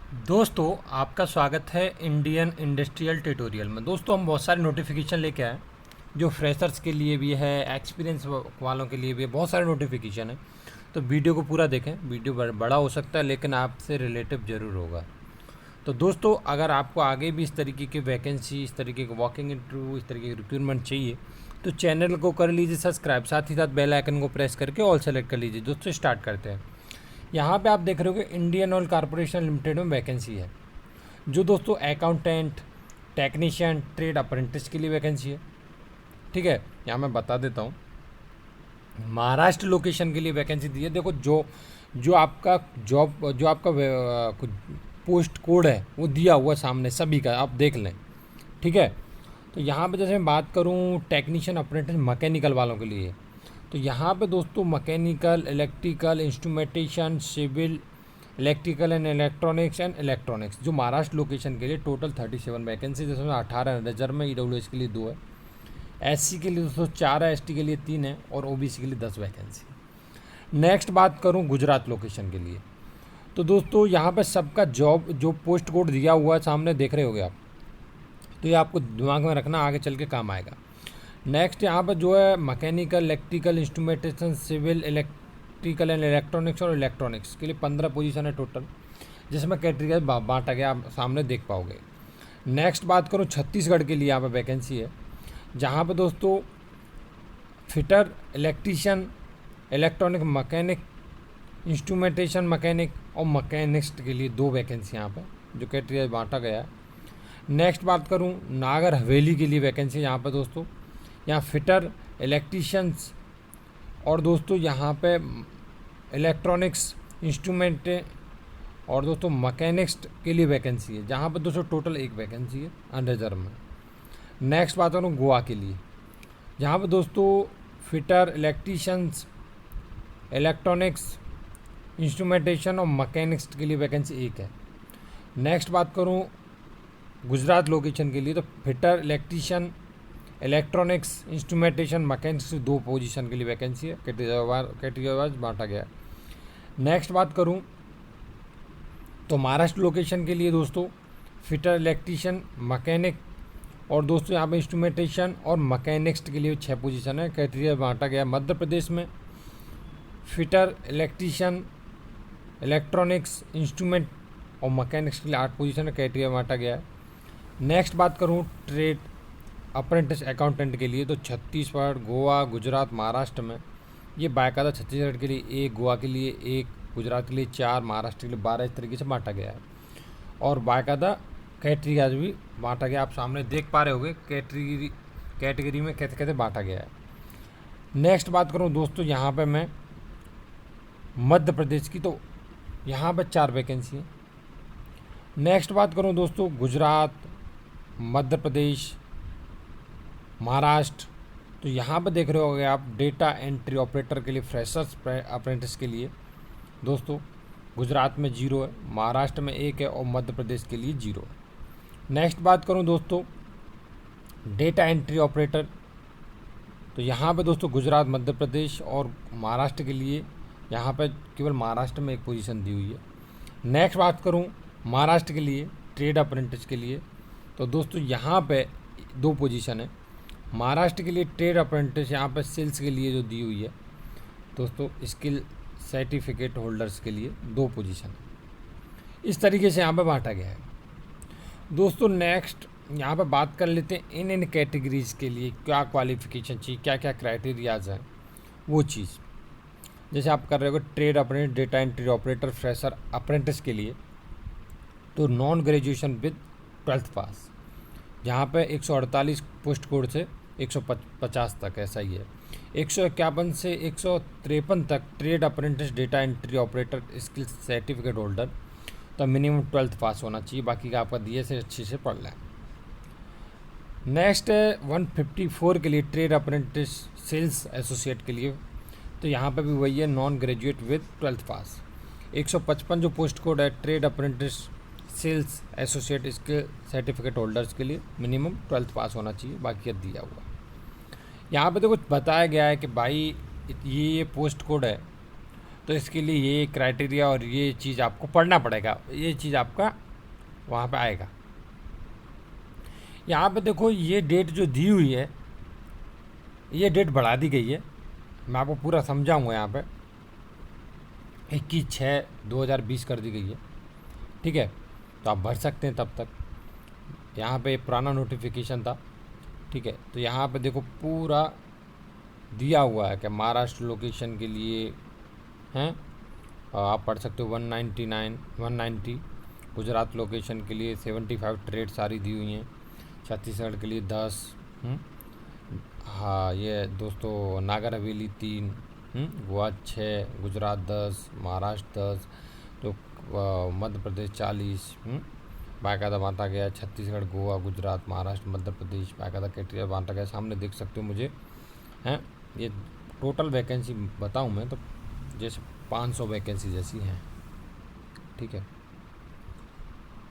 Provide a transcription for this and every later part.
दोस्तों, आपका स्वागत है इंडियन इंडस्ट्रियल ट्यूटोरियल में। दोस्तों, हम बहुत सारे नोटिफिकेशन लेके आए, जो फ्रेशर्स के लिए भी है, एक्सपीरियंस वालों के लिए भी है। बहुत सारे नोटिफिकेशन है, तो वीडियो को पूरा देखें। वीडियो बड़ा हो सकता है, लेकिन आपसे रिलेटिव ज़रूर होगा। तो दोस्तों, अगर आपको आगे भी इस तरीके की वैकेंसी, इस तरीके के वॉकिंग इंटरव्यू, इस तरीके की रिक्रूटमेंट चाहिए, तो चैनल को कर लीजिए सब्सक्राइब, साथ ही साथ बेल आइकन को प्रेस करके ऑल सेलेक्ट कर लीजिए। दोस्तों, स्टार्ट करते हैं। यहाँ पे आप देख रहे हो कि इंडियन ऑयल कॉरपोरेशन लिमिटेड में वैकेंसी है, जो दोस्तों अकाउंटेंट, टेक्नीशियन, ट्रेड अप्रेंटिस के लिए वैकेंसी है। ठीक है, यहाँ मैं बता देता हूँ। महाराष्ट्र लोकेशन के लिए वैकेंसी दी है। देखो, जो जो आपका जॉब, जो आपका पोस्ट कोड है, वो दिया हुआ है सामने सभी का, आप देख लें। ठीक है, तो यहाँ पे जैसे मैं बात करूँ टेक्नीशियन, अप्रेंटिस, मैकेनिकल वालों के लिए, तो यहाँ पे दोस्तों mechanical, electrical, instrumentation, civil, electrical and electronics, जो महाराष्ट्र लोकेशन के लिए टोटल 37 वैकेंसी, जिसमें 18 रिजर्व में, ईडब्ल्यूएस के लिए 2 है, एससी के लिए दोस्तों 4 है, एसटी के लिए 3 है, और ओबीसी के लिए 10 वैकेंसी। नेक्स्ट बात करूँ गुजरात लोकेशन के लिए, तो दोस्तों यहाँ पे सबका जॉब जो पोस्ट कोड दिया हुआ है सामने देख रहे होगे आप, तो ये आपको दिमाग में रखना, आगे चल के काम आएगा। नेक्स्ट यहाँ पर जो है mechanical, electrical, instrumentation, civil, electrical and electronics और इलेक्ट्रॉनिक्स के लिए 15 पोजीशन है टोटल, जिसमें कैटेगरी बांटा गया, आप सामने देख पाओगे। नेक्स्ट बात करूँ छत्तीसगढ़ के लिए, यहाँ पर वैकेंसी है, जहाँ पर दोस्तों fitter, electrician, electronic mechanic, instrumentation mechanic और मैकेनिस्ट के लिए 2 वैकेंसी यहाँ पर, जो कैटेगरी बांटा गया है। नेक्स्ट बात करूँ नागर हवेली के लिए वैकेंसी यहाँ पर दोस्तों, यहाँ फिटर, इलेक्ट्रीशियंस और दोस्तों यहाँ पे इलेक्ट्रॉनिक्स, इंस्ट्रूमेंट और दोस्तों मैकेनिक्स के लिए वैकेंसी है, जहाँ पर दोस्तों टोटल 1 वैकेंसी है अनरिजर्व में। नेक्स्ट बात करूँ गोवा के लिए, जहाँ पर दोस्तों फिटर, इलेक्ट्रीशियंस, इलेक्ट्रॉनिक्स, इंस्ट्रूमेंटेशन और मैकेनिक्स के लिए वैकेंसी 1 है। नेक्स्ट बात करूँ गुजरात लोकेशन के लिए, तो fitter, electrician, electronics, instrumentation, mechanics 2 position के लिए वैकेंसी है, कैटेगरी वाइज बांटा गया है। नेक्स्ट बात करूं तो महाराष्ट्र लोकेशन के लिए दोस्तों फिटर, इलेक्ट्रीशियन, मैकेनिक और दोस्तों यहाँ पे इंस्ट्रूमेंटेशन और मैकेनिक्स के लिए 6 पोजीशन है, कैटेगरी बांटा गया है। मध्य प्रदेश में फिटर, इलेक्ट्रीशियन, इलेक्ट्रॉनिक्स, इंस्ट्रूमेंट और मैकेनिक्स के लिए 8 पोजीशन है, कैटेगरी बांटा गया है। नेक्स्ट बात करूँ ट्रेड अप्रेंटिस अकाउंटेंट के लिए, तो छत्तीसगढ़, गोवा, गुजरात, महाराष्ट्र में ये बाकायदा छत्तीसगढ़ के लिए 1, गोवा के लिए 1, गुजरात के लिए 4, महाराष्ट्र के लिए 12, इस तरीके से बांटा गया है। और बाकायदा कैटेगरी आज भी बांटा गया, आप सामने देख पा रहे होगे कैटेगरी में कैसे कैसे बांटा गया है। नेक्स्ट बात करूँ दोस्तों यहाँ पे मैं मध्य प्रदेश की, तो यहाँ पे 4 वैकेंसी है। नेक्स्ट बात करूँ दोस्तों गुजरात, मध्य प्रदेश, महाराष्ट्र, तो यहाँ पर देख रहे होगे आप डेटा एंट्री ऑपरेटर के लिए, फ्रेशर्स अप्रेंटिस के लिए दोस्तों गुजरात में 0 है, महाराष्ट्र में 1 है और मध्य प्रदेश के लिए 0 है। नेक्स्ट बात करूँ दोस्तों डेटा एंट्री ऑपरेटर, तो यहाँ पे दोस्तों गुजरात, मध्य प्रदेश और महाराष्ट्र के लिए, यहाँ पे केवल महाराष्ट्र में 1 पोजीशन दी हुई है। नेक्स्ट बात करूँ महाराष्ट्र के लिए ट्रेड अप्रेंटिस के लिए, तो दोस्तों यहाँ पे 2 पोजीशन है। महाराष्ट्र के लिए ट्रेड अप्रेंटिस यहाँ पर सेल्स के लिए जो दी हुई है दोस्तों, स्किल सर्टिफिकेट होल्डर्स के लिए 2 पोजीशन है। इस तरीके से यहाँ पर बांटा गया है दोस्तों। नेक्स्ट यहाँ पर बात कर लेते हैं इन कैटेगरीज के लिए क्या क्वालिफिकेशन चाहिए, क्या क्या क्राइटेरियाज हैं, वो चीज़। जैसे आप कर रहे हो trade apprentice, data entry operator, fresher apprentice के लिए, तो नॉन ग्रेजुएशन विद 12th पास, जहाँ पे 148 पोस्ट कोड से 150 तक, ऐसा ही है। 151 से 153 तक trade apprentice, data entry operator, skill certificate holder, तो मिनिमम 12th पास होना चाहिए, बाकी का आपका दिए से अच्छे से पढ़ लें। नेक्स्ट है 154 के लिए ट्रेड अप्रेंटिस सेल्स एसोसिएट के लिए, तो यहाँ पे भी वही है, नॉन ग्रेजुएट विद 12th पास। 155 जो पोस्ट कोड है ट्रेड अप्रेंटिस सेल्स एसोसिएट इसके सर्टिफिकेट होल्डर्स के लिए मिनिमम 12th पास होना चाहिए, बाकी दिया हुआ। यहाँ पे तो कुछ बताया गया है कि भाई ये पोस्ट कोड है, तो इसके लिए ये क्राइटेरिया और ये चीज़ आपको पढ़ना पड़ेगा, ये चीज़ आपका वहाँ पे आएगा। यहाँ पे देखो ये डेट जो दी हुई है, ये डेट बढ़ा दी गई है, मैं आपको पूरा समझाऊंगा। यहाँ पे 21/6/2020 कर दी गई है, ठीक है। तो आप भर सकते हैं तब तक। यहाँ पे पुराना नोटिफिकेशन था, ठीक है। तो यहाँ पे देखो पूरा दिया हुआ है कि महाराष्ट्र लोकेशन के लिए हैं, आप पढ़ सकते हो 190, गुजरात लोकेशन के लिए 75 ट्रेड सारी दी हुई हैं, छत्तीसगढ़ के लिए 10, हाँ ये दोस्तों नागर हवेली 3, गोवा 6, गुजरात 10, महाराष्ट्र 10, तो मध्य प्रदेश 40, बाकायदा बांटा गया, छत्तीसगढ़, गोवा, गुजरात, महाराष्ट्र, मध्य प्रदेश बाकायदा कैटेगरी बांटा गया। सामने देख सकते हो मुझे हैं, ये टोटल वैकेंसी बताऊं मैं तो जैसे 500 वैकेंसी जैसी हैं, ठीक है।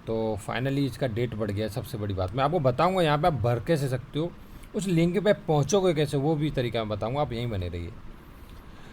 तो फाइनली इसका डेट बढ़ गया। सबसे बड़ी बात मैं आपको बताऊंगा, यहाँ पे आप भर कैसे सकते हो, उस लिंक पे पहुँचोगे कैसे, वो भी तरीका मैं बताऊंगा, आप यहीं बने रहिए।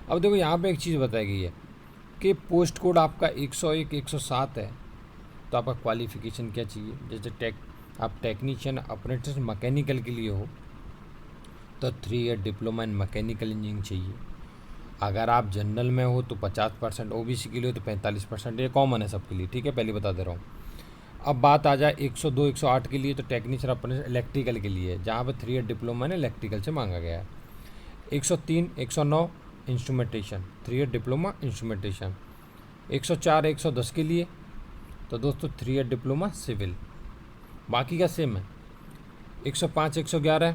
अब देखो यहाँ पे एक चीज़ बताई गई है कि पोस्ट कोड आपका 101 107 है, तो आपका क्वालिफ़िकेशन क्या चाहिए। जैसे आप टेक्नीशियन अप्रेंटिस मैकेनिकल के लिए हो तो 3 year diploma in mechanical engineering चाहिए। अगर आप जनरल में हो तो 50%, ओबीसी के लिए हो तो 45%, ये कॉमन है सबके लिए, ठीक है, पहले बता दे रहा हूँ। अब बात आ जाए 102 108 के लिए, तो टेक्नीशियन अप्रेंटिस इलेक्ट्रिकल के लिए, जहाँ पर 3 ईयर डिप्लोमा इन इलेक्ट्रिकल से मांगा गया है। 103 109 इंस्ट्रूमेंटेशन, 3 ईयर डिप्लोमा इंस्ट्रूमेंटेशन। 104 110 के लिए तो दोस्तों 3 ईयर डिप्लोमा सिविल, बाकी का सेम है। 105 111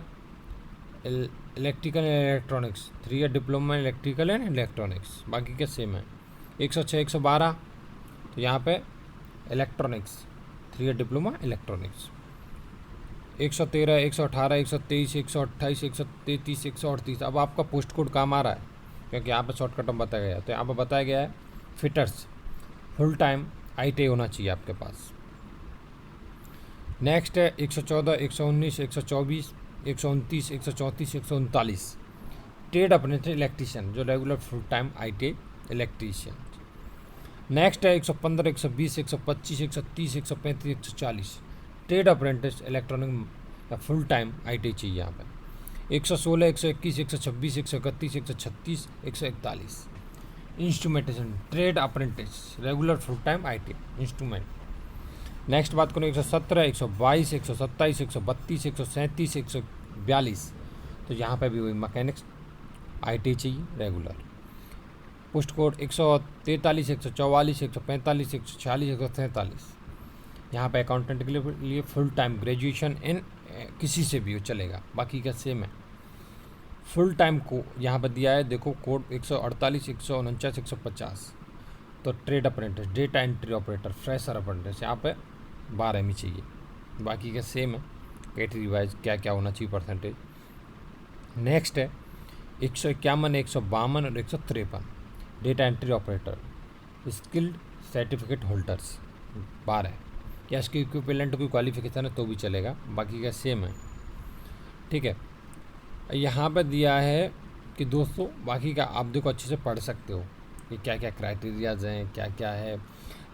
electrical and electronics, 3 year diploma electrical and electronics, बाकी का सेम है। 106 112 तो यहाँ पे इलेक्ट्रॉनिक्स, 3 ईयर डिप्लोमा इलेक्ट्रॉनिक्स। 113 118 123 128 133 138। अब आपका पोस्ट कोड काम आ रहा है क्योंकि यहाँ पे शॉर्टकट में बताया गया है। तो यहाँ पे बताया गया है फिटर्स, फुल टाइम ITI होना चाहिए आपके पास। नेक्स्ट है 114 119 124 129 134 139 ट्रेड अप्रेंटिस इलेक्ट्रीशियन, जो regular full time ITI electrician. Next है 115 120 125 130 135 140 ट्रेड अप्रेंटिस इलेक्ट्रॉनिक या फुल टाइम ITI चाहिए यहाँ पे। 116 121 126 131 136 141 instrumentation trade apprentice regular full time ITI instrument. Next बात करूँ 117 122 127 132 137 142, तो यहाँ पे भी वही मैकेनिक्स ITI चाहिए रेगुलर। पोस्ट कोड 143 144 145 146 147, यहाँ पे अकाउंटेंट के लिए फुल टाइम ग्रेजुएशन इन किसी से भी हो चलेगा, बाकी का सेम है। फुल टाइम को यहाँ पर दिया है, देखो कोड 148 149 150, तो trade apprentice, data entry operator, fresher apprentice, यहाँ पे 12 ME चाहिए, बाकी का सेम है। कैटेगरी वाइज क्या क्या होना चाहिए परसेंटेज। नेक्स्ट है 151 152 और 153 data entry operator, skilled certificate holders 12, या इसके इक्विवेलेंट कोई क्वालिफिकेशन है तो भी चलेगा, बाकी का सेम है, ठीक है। यहाँ पर दिया है कि दोस्तों बाकी का आप देखो अच्छे से पढ़ सकते हो कि क्या क्या क्राइटेरियाज हैं, क्या क्या है।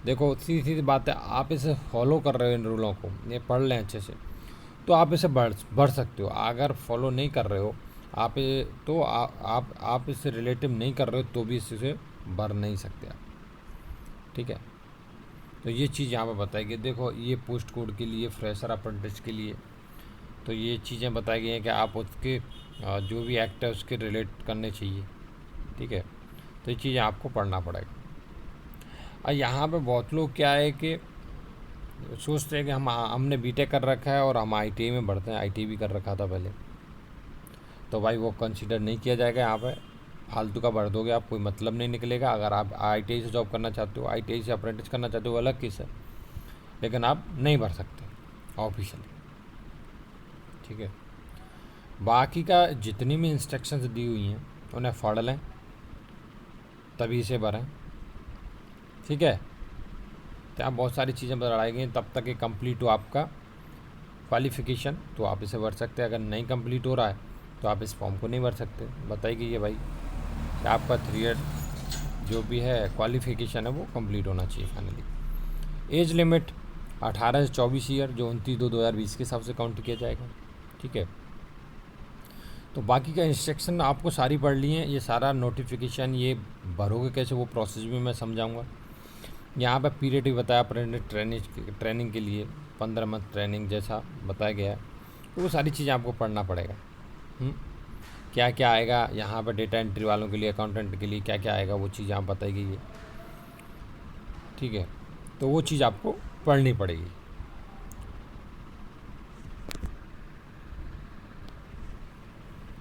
देखो सीधी सीधी बात है, आप इसे फॉलो कर रहे हो इन रूलों को, ये पढ़ लें अच्छे से तो आप इसे बढ़ सकते हो। अगर फॉलो नहीं कर रहे हो आप तो आप इससे रिलेटिव नहीं कर रहे हो तो भी इससे बढ़ नहीं सकते आप, ठीक है। तो ये चीज़ यहाँ पर बताई गई। देखो ये पोस्ट कोड के लिए, फ्रेशर अप्रेंटिस के लिए, तो ये चीज़ें बताई गई हैं कि आप उसके जो भी एक्ट है उसके रिलेट करने चाहिए, ठीक है। तो ये चीज़ें आपको पढ़ना पड़ेगा। और यहाँ पे बहुत लोग क्या है कि सोचते हैं कि हमने बीटेक कर रखा है और हम ITI में बढ़ते हैं, ITI भी कर रखा था पहले, तो भाई वो कंसीडर नहीं किया जाएगा। यहाँ पे फालतू का भर दोगे आप, कोई मतलब नहीं निकलेगा। अगर आप ITI से जॉब करना चाहते हो, ITI से अप्रेंटिस करना चाहते हो, अलग केस है, लेकिन आप नहीं भर सकते ऑफिशियली, ठीक है। बाकी का जितनी भी इंस्ट्रक्शंस दी हुई हैं उन्हें पढ़ लें तभी से भरें, ठीक है। तो यहाँ बहुत सारी चीज़ें बताई गई, तब तक ये कंप्लीट हो आपका क्वालिफ़िकेशन तो आप इसे भर सकते हैं। अगर नहीं कंप्लीट हो रहा है तो आप इस फॉर्म को नहीं भर सकते। बताई गई है भाई कि आपका 3 ईयर जो भी है क्वालिफिकेशन है वो कंप्लीट होना चाहिए फाइनली। एज लिमिट 18 से 24 ईयर, जो 29/2/2020 के हिसाब से काउंट किया जाएगा। ठीक है, तो बाकी का इंस्ट्रक्शन आपको सारी पढ़ ली हैं। ये सारा नोटिफिकेशन ये भरोगे कैसे वो प्रोसेस भी मैं समझाऊंगा। यहाँ पे पीरियड भी बताया अप्रेंटिस ट्रेनिंग के लिए 15 मंथ ट्रेनिंग जैसा बताया गया है। तो वो सारी चीज़ें आपको पढ़ना पड़ेगा। क्या क्या आएगा यहाँ पर डेटा एंट्री वालों के लिए, अकाउंटेंट के लिए क्या क्या आएगा, वो चीज़ यहाँ बताई गई है। ठीक है, तो वो चीज़ आपको पढ़नी पड़ेगी।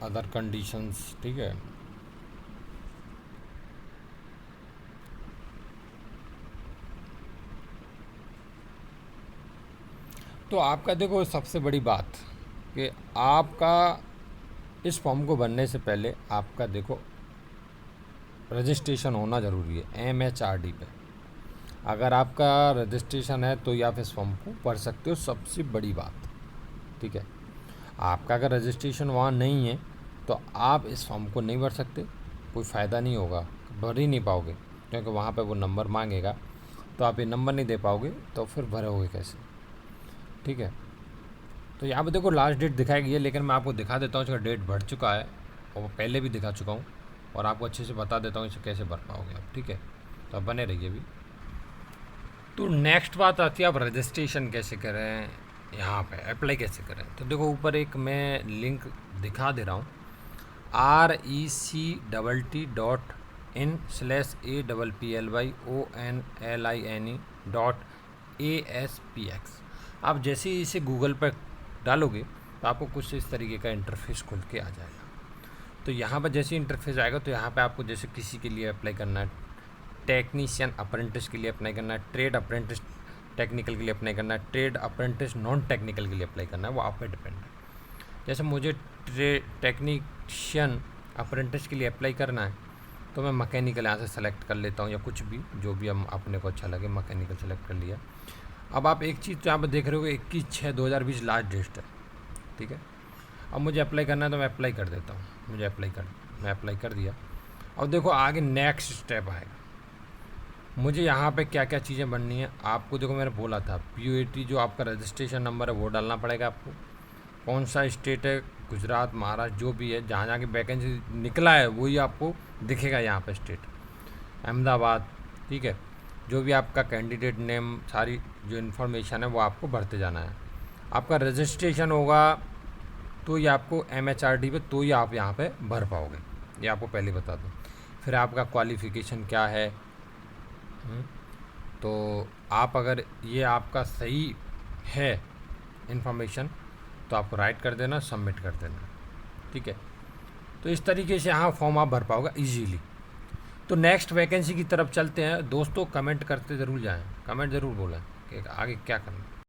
अदर कंडीशंस, ठीक है। तो आपका देखो सबसे बड़ी बात कि आपका इस फॉर्म को भरने से पहले आपका देखो रजिस्ट्रेशन होना ज़रूरी है MHRD पे। अगर आपका रजिस्ट्रेशन है तो आप इस फॉर्म को भर सकते हो, सबसे बड़ी बात। ठीक है, आपका अगर रजिस्ट्रेशन वहाँ नहीं है तो आप इस फॉर्म को नहीं भर सकते, कोई फ़ायदा नहीं होगा, भर ही नहीं पाओगे, क्योंकि वहाँ पे वो नंबर मांगेगा तो आप ये नंबर नहीं दे पाओगे तो फिर भरोगे कैसे। ठीक है, तो यहाँ पे देखो लास्ट डेट दिखाई गई है, लेकिन मैं आपको दिखा देता हूँ इसका डेट बढ़ चुका है और वो पहले भी दिखा चुका हूँ और आपको अच्छे से बता देता हूँ इसे कैसे भर पाओगे आप। ठीक है, तो आप बने रहिए अभी। तो नेक्स्ट बात आती है आप रजिस्ट्रेशन कैसे करें, यहाँ पे अप्लाई कैसे करें। तो देखो ऊपर एक मैं लिंक दिखा दे रहा हूँ, RECTTAPPLYONLINE.ASPX। आप जैसे ही इसे गूगल पर डालोगे तो आपको कुछ इस तरीके का इंटरफेस खुल के आ जाएगा। तो यहाँ पर जैसे इंटरफेस आएगा तो यहाँ पे आपको जैसे किसी के लिए अप्लाई करना है, टेक्नीशियन अप्रेंटिस के लिए अप्लाई करना है, ट्रेड अप्रेंटिस टेक्निकल के लिए अप्लाई करना है, ट्रेड अप्रेंटिस नॉन टेक्निकल के लिए अप्लाई करना है, वो आप पे डिपेंड है। जैसे मुझे टेक्नीशियन अप्रेंटिस के लिए अप्लाई करना है तो मैं मैकेनिकल यहाँ से सेलेक्ट कर लेता हूँ, या कुछ भी जो भी हम अपने को अच्छा लगे मैकेनिकल सेलेक्ट कर लिया। अब आप एक चीज़ यहाँ पर देख रहे हो 21/6/2020 लास्ट डेट है। ठीक है, अब मुझे अप्लाई करना है तो मैं अप्लाई कर देता हूँ, मैं अप्लाई कर दिया। अब देखो आगे नेक्स्ट स्टेप आएगा, मुझे यहाँ पे क्या क्या चीज़ें बननी है। आपको देखो मैंने बोला था PUAT जो आपका रजिस्ट्रेशन नंबर है वो डालना पड़ेगा आपको, कौन सा स्टेट है, गुजरात, महाराष्ट्र, जो भी है, जहाँ जहाँ की वैकेंसी निकला है वही आपको दिखेगा यहाँ पे स्टेट, अहमदाबाद। ठीक है, जो भी आपका कैंडिडेट नेम, सारी जो इन्फॉर्मेशन है वो आपको भरते जाना है। आपका रजिस्ट्रेशन होगा तो ये आपको MHRD पे तो ही आप यहाँ पे भर पाओगे, ये आपको पहले बता दूँ। फिर आपका क्वालिफ़िकेशन क्या है, तो आप अगर ये आपका सही है इन्फॉर्मेशन तो आपको राइट कर देना, सबमिट कर देना। ठीक है, तो इस तरीके से यहाँ फॉर्म आप भर पाओगे इजीली। तो नेक्स्ट वैकेंसी की तरफ चलते हैं दोस्तों। कमेंट करते ज़रूर जाएं, कमेंट ज़रूर बोलें कि आगे क्या करना है।